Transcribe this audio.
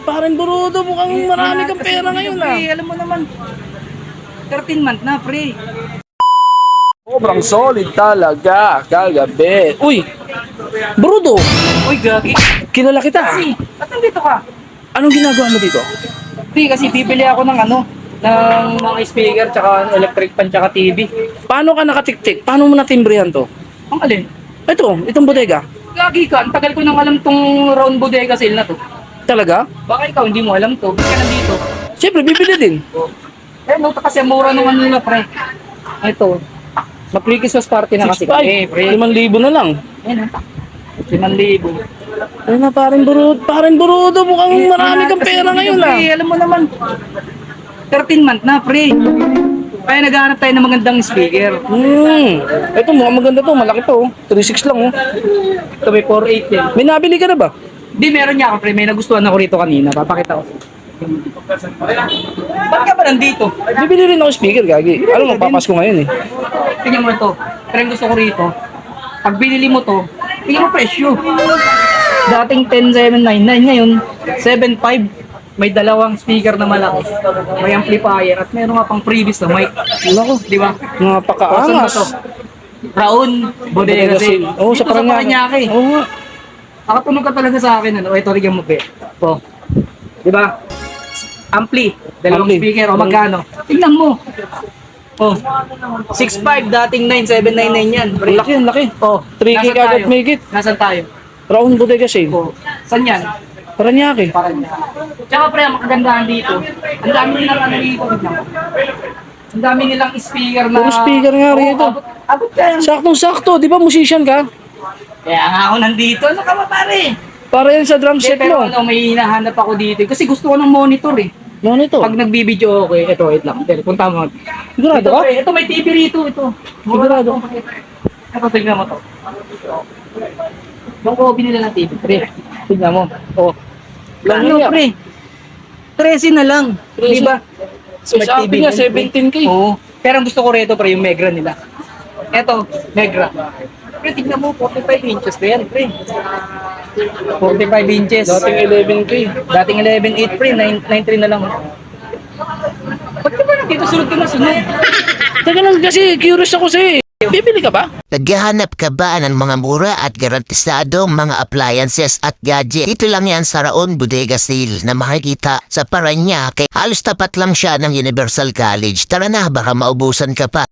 Parang burudo, mukhang marami kang pera ngayon ah. Alam mo naman, 13 month na, pre. Sobrang solid talaga, kagabi. Uy, Brudo, Uy, gagi. kilala kita. Kasi, ba't nandito ka? Anong ginagawa mo dito? Pre, kasi bibili ako ng ng mga speaker, tsaka electric pan, tsaka TV. Paano ka nakatiktik? Paano mo natimbrihan to? Ang alin? Itong bodega. Gagi ka, ang tagal ko nang alam tong round bodega sale na to. Talaga? Baka ikaw hindi mo alam to, ba't ka nandito? Siyempre, bibili din. Eh, no, kasi mura nung nila, pre. Ito, mag-Christmas party na kasi. 6.5. Pre. 5,000 na lang. Ayan, 5,000. Ay na, parang burudo, mukhang marami kang pera ngayon ah. Pre, alam mo naman, 13 month na, pre. Kaya naghahanap tayo ng magandang speaker. Ito, mukhang maganda to. Malaki to. 3.6 lang oh. Ito may 4.8 yan. May nabili ka na ba? Di, meron niya ako, pre. May nagustuhan ako rito kanina. Papakita ko. Ba't ka ba nandito? Bibili rin ako speaker, gagi. Alam mo, papasko ngayon eh. Tingnan mo ito. Pero ang gusto ko rito, pag binili mo to, tingnan mo presyo. Dating 10,799, ngayon 7,500. May dalawang speaker na malaki. May amplifier at meron nga pang previous na mic. Nako, Di ba? napakaangas. Raon, bodega sale. Oo, sa Dito Paranaque. Oo nga. Nakatunog ka talaga sa akin. Ito, rigyan mo, pe. Ito. Di ba? Ampli. Dalawang Ampli. speaker. O magkano? Tingnan mo. Oh. 6,500 dating 9,799 yan. Ang laki, ang laki. Oh, 3K nasan kagad tayo? may git. Nasaan tayo? Round bodega sale. Oh. Saan yan? Paranaque. Tsaka pre, ang makagandahan dito. Ang dami nilang dito. Ang dami nilang speaker na... Puro speaker nga rito. Abot ka. Saktong-sakto, di ba musician ka? Kaya nga ako nandito. Ano ka ba, pare? Para yan sa drum set Pero mo. may hinahanap ako dito. Kasi gusto ko ng monitor eh. Monitor. Pag nagbibideo ako ito, wait lang. Punta mo. Sigurado Ito, ka? pre, ito may TV rito. Ito. Sigurado. Ito, tignan mo to. Doon ko binila ng TV, pre. Tignan mo. Oh. Ano, pre? 13 na lang. 13. Di ba? Sa akin nga, 17K. Oo. Pero ang gusto ko rito, pre, yung Megra nila. Ito, Megra. Pre, tignan mo, 45 inches na yan, pre. 45 inches. Dating 11K. Dating 11.8, pre. 9.3 na lang. Ba't ka ba nandito? Sunod ka na, sunod. Teka lang kasi, curious ako sa'yo. Bibili ka ba? Naghahanap ka ba ng mga mura at garantisadong mga appliances at gadget? Dito lang yan sa Raon Bodega Sale na makikita sa Paranaque. Halos tapat lang siya ng Universal College. Tara na, baka maubusan ka pa.